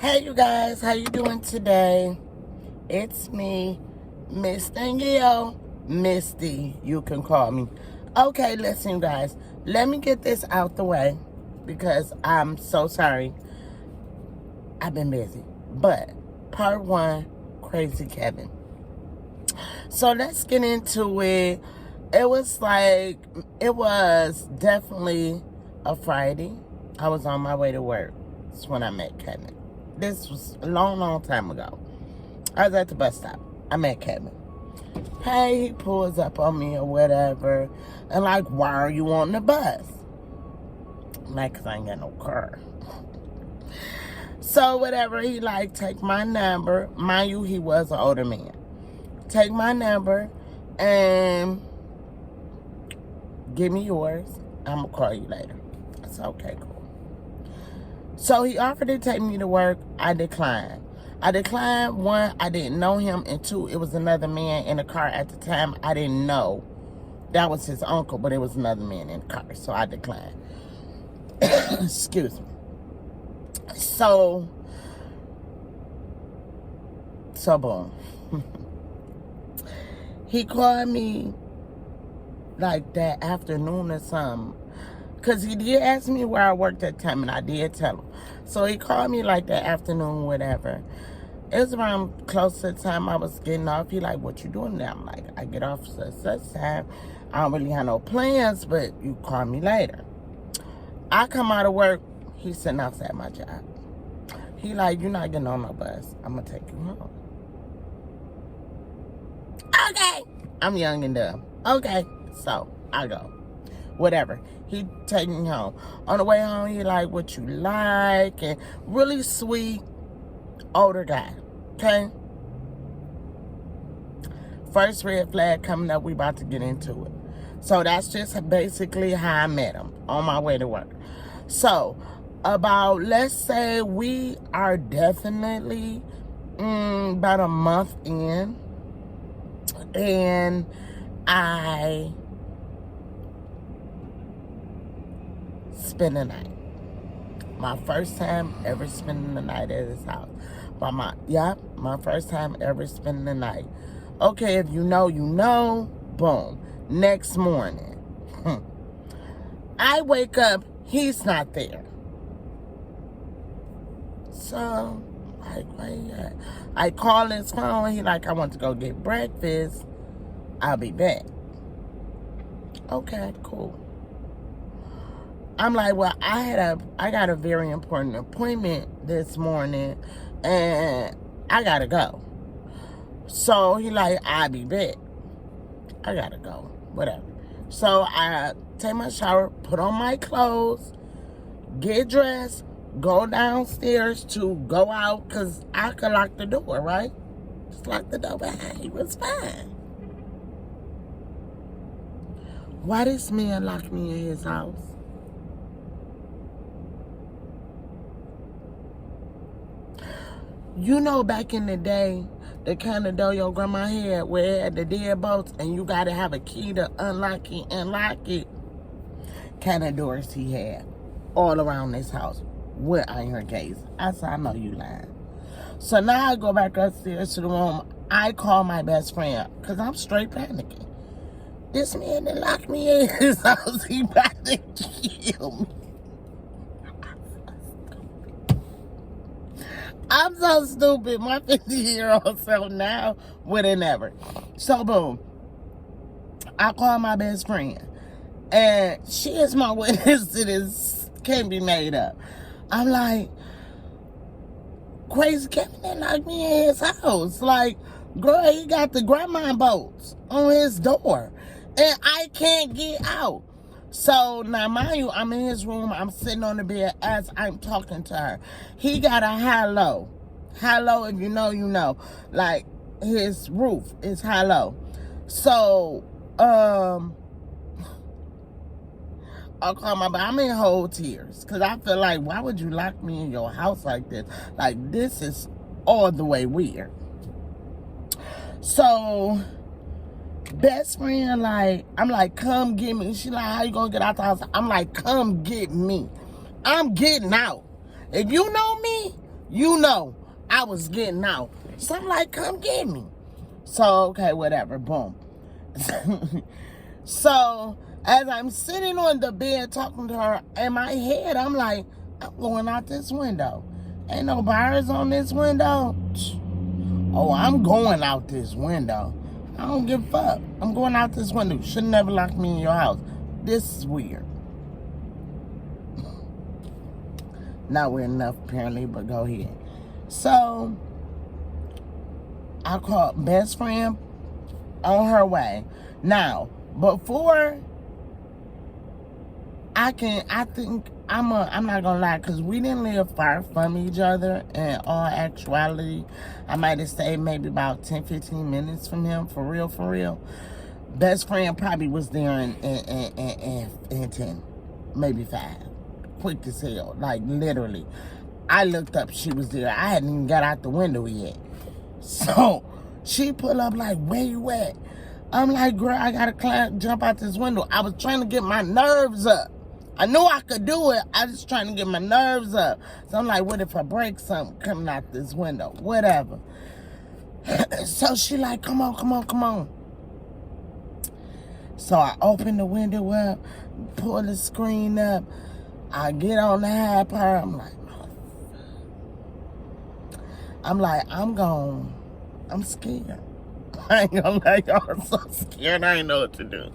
Hey you guys, how you doing today? It's me, Miss Danielle, Misty, you can call me. Okay, listen you guys, let me get this out the way because I'm so sorry. I've been busy. But part one, Crazy Kevin. So let's get into it. It was definitely a Friday. I was on my way to work. That's when I met Kevin. This was a long time ago. I was at the bus stop. I met Kevin. Hey, he pulls up on me or whatever. And like, why are you on the bus? I'm like, 'cause I ain't got no car. So whatever, he like, take my number. Mind you, he was an older man. Take my number and give me yours. I'm going to call you later. I said, okay, cool. So he offered to take me to work. I declined. One, I didn't know him. And two, it was another man in the car at the time. I didn't know that was his uncle, but it was another man in the car. So I declined. Excuse me. So boom. He called me like that afternoon or something. Because he did ask me where I worked at the time, and I did tell him. So he called me like that afternoon, whatever. It was around close to the time I was getting off. He like, what you doing now? I'm like, I get off at such time. I don't really have no plans, but you call me later. I come out of work. He's sitting outside my job. He like, you're not getting on my bus. I'm going to take you home. Okay. I'm young and dumb. Okay. So, I go. Whatever. He take me home. On the way home, he like, what you like? And really sweet, older guy. Okay? First red flag coming up. We about to get into it. So, that's just basically how I met him on my way to work. So, about, let's say we are definitely about a month in. And I spend the night. My first time ever spending the night at his house. My first time ever spending the night. Okay, if you know, you know. Boom. Next morning. I wake up, he's not there. So, like, where you at? I call his phone. He like, I want to go get breakfast. I'll be back. Okay, cool. I'm like, well, I got a very important appointment this morning, and I gotta go. So he like, I'll be back. I gotta go. Whatever. So I take my shower, put on my clothes, get dressed, go downstairs to go out, because I could lock the door, right? Just lock the door behind. He was fine. Why this man locked me in his house? You know, back in the day, the kind of door your grandma had where it had the deadbolts and you got to have a key to unlock it and lock it. Kind of doors he had all around this house with iron gates. I said, I know you lying. So now I go back upstairs to the room. I call my best friend because I'm straight panicking. This man that locked me in his house, he about to kill me. I'm so stupid. My 50-year-old self now would have never. So, boom. I call my best friend. And she is my witness to this. Can't be made up. I'm like, Crazy Kevin that locked me in his house. Like, girl, he got the grandma bolts on his door. And I can't get out. So, now, mind you, I'm in his room. I'm sitting on the bed as I'm talking to her. He got a high-low. High-low, if you know, you know. Like, his roof is high-low. So, I'll call I'm in whole tears. Because I feel like, why would you lock me in your house like this? Like, this is all the way weird. So, best friend, like, I'm like, come get me. She like, how you gonna get out the house? I'm like, come get me. I'm getting out. If you know me, You know, I was getting out. So I'm like, come get me. So, okay, whatever, boom. So, as I'm sitting on the bed talking to her, in my head, I'm like, I'm going out this window. Ain't no bars on this window. Oh, I'm going out this window. I don't give a fuck. I'm going out this window. Should never lock me in your house. This is weird. Not weird enough, apparently, but go ahead. So, I called best friend on her way. Now, before I'm not gonna lie, because we didn't live far from each other. In all actuality, I might have stayed maybe about 10, 15 minutes from him, for real. Best friend probably was there in 10, maybe 5. Quick as hell, like literally. I looked up, she was there. I hadn't even got out the window yet. So, she pulled up like, where you at? I'm like, girl, I gotta jump out this window. I was trying to get my nerves up. I knew I could do it. I was trying to get my nerves up. So I'm like, what if I break something coming out this window? Whatever. So she like, come on. So I open the window up, pull the screen up. I get on the high part. I'm scared. I ain't gonna lie, y'all, I'm so scared. I ain't know what to do.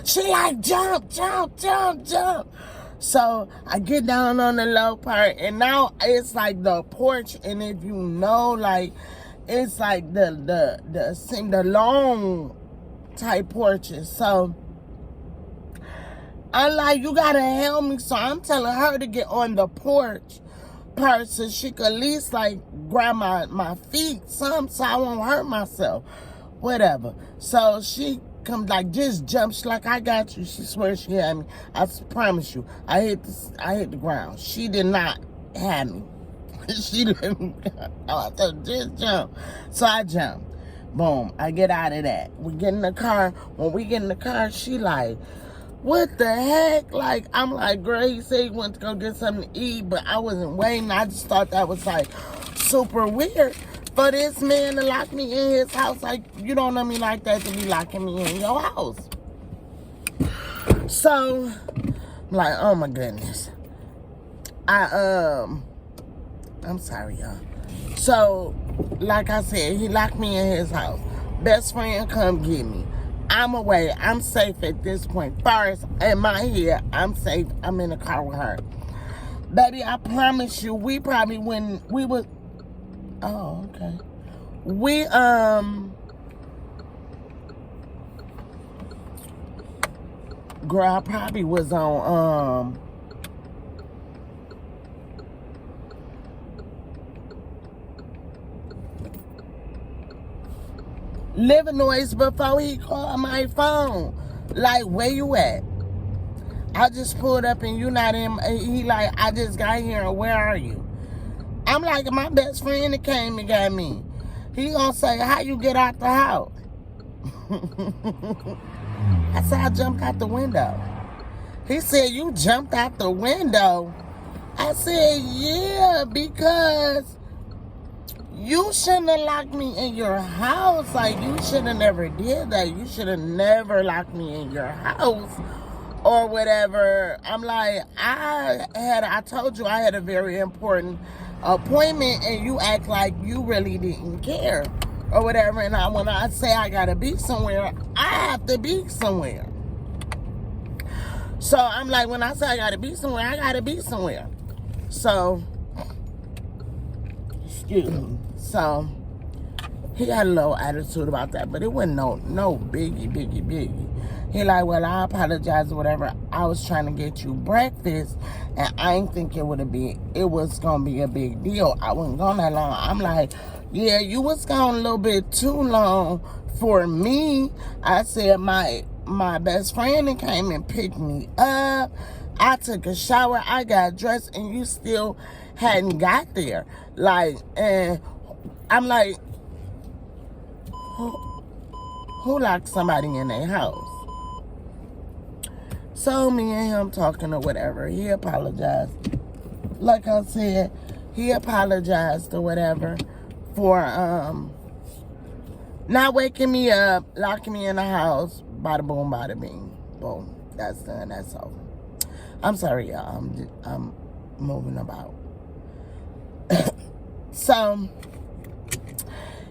She like, jump. So I get down on the low part, and now it's like the porch, and if you know, like, it's like the long type porches. So I'm like, you gotta help me. So I'm telling her to get on the porch part so she could at least like grab my feet, so I won't hurt myself. Whatever. So she comes like, just jump. She's like, I got you. She swears she had me. I promise you. I hit the ground. She did not have me. She didn't. I said, just jump. So I jumped. Boom. I get out of that. We get in the car. When we get in the car, she like, what the heck? Like, I'm like, girl, he said he went to go get something to eat, but I wasn't waiting. I just thought that was like super weird for this man to lock me in his house. Like, you don't know me like that to be locking me in your house. So, I'm like, oh my goodness. I'm sorry, y'all. So, like I said, he locked me in his house. Best friend come get me. I'm away. I'm safe at this point. First, in my head, I'm safe. I'm in the car with her. Baby, I promise you, we probably when we was... Oh, okay. We, girl, I probably was on, living noise before he called my phone. Like, where you at? I just pulled up and you not in. He like, I just got here and where are you? I'm like, my best friend that came and got me. He gonna say, how you get out the house? I said, I jumped out the window. He said, you jumped out the window? I said, yeah, because you shouldn't have locked me in your house. Like, you should have never did that. You should have never locked me in your house or whatever. I'm like, I told you I had a very important appointment and you act like you really didn't care or whatever. And when I say I gotta be somewhere, I have to be somewhere. So I'm like, when I say I gotta be somewhere, I gotta be somewhere. So, excuse me. So, he had a little attitude about that, but it wasn't no biggie. He like, well, I apologize or whatever. I was trying to get you breakfast, and I didn't think it was gonna be a big deal. I wasn't gone that long. I'm like, yeah, you was gone a little bit too long for me. I said, my best friend that came and picked me up. I took a shower, I got dressed, and you still hadn't got there. Like, and I'm like, who locked somebody in their house? So me and him talking or whatever. He apologized. Like I said, he apologized or whatever for not waking me up, locking me in the house, bada boom, bada bing. Boom. That's done. That's over. I'm sorry, y'all. I'm moving about. So,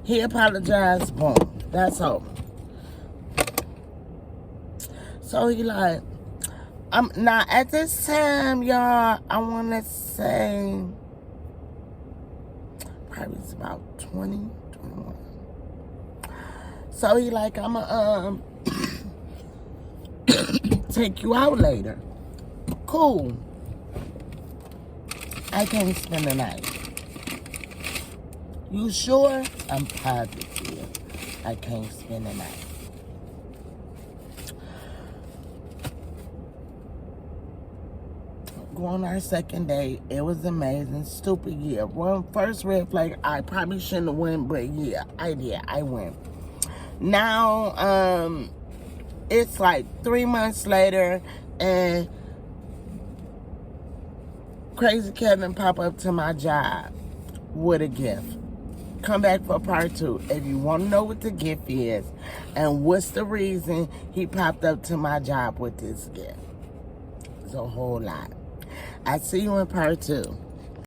he apologized. Boom. That's over. So, he like, now at this time, y'all, I want to say, probably it's about 20, 21. So, he like, I'm going to take you out later. Cool. I can't spend the night. You sure? I'm positive. I can't spend the night. Go on our second date. It was amazing. Stupid year. Well, first red flag, I probably shouldn't have went, but yeah, I did. I went. Now, it's like 3 months later, and Crazy Kevin pop up to my job with a gift. Come back for part 2 if you want to know what the gift is and what's the reason he popped up to my job with this gift. It's a whole lot. I see you in part 2.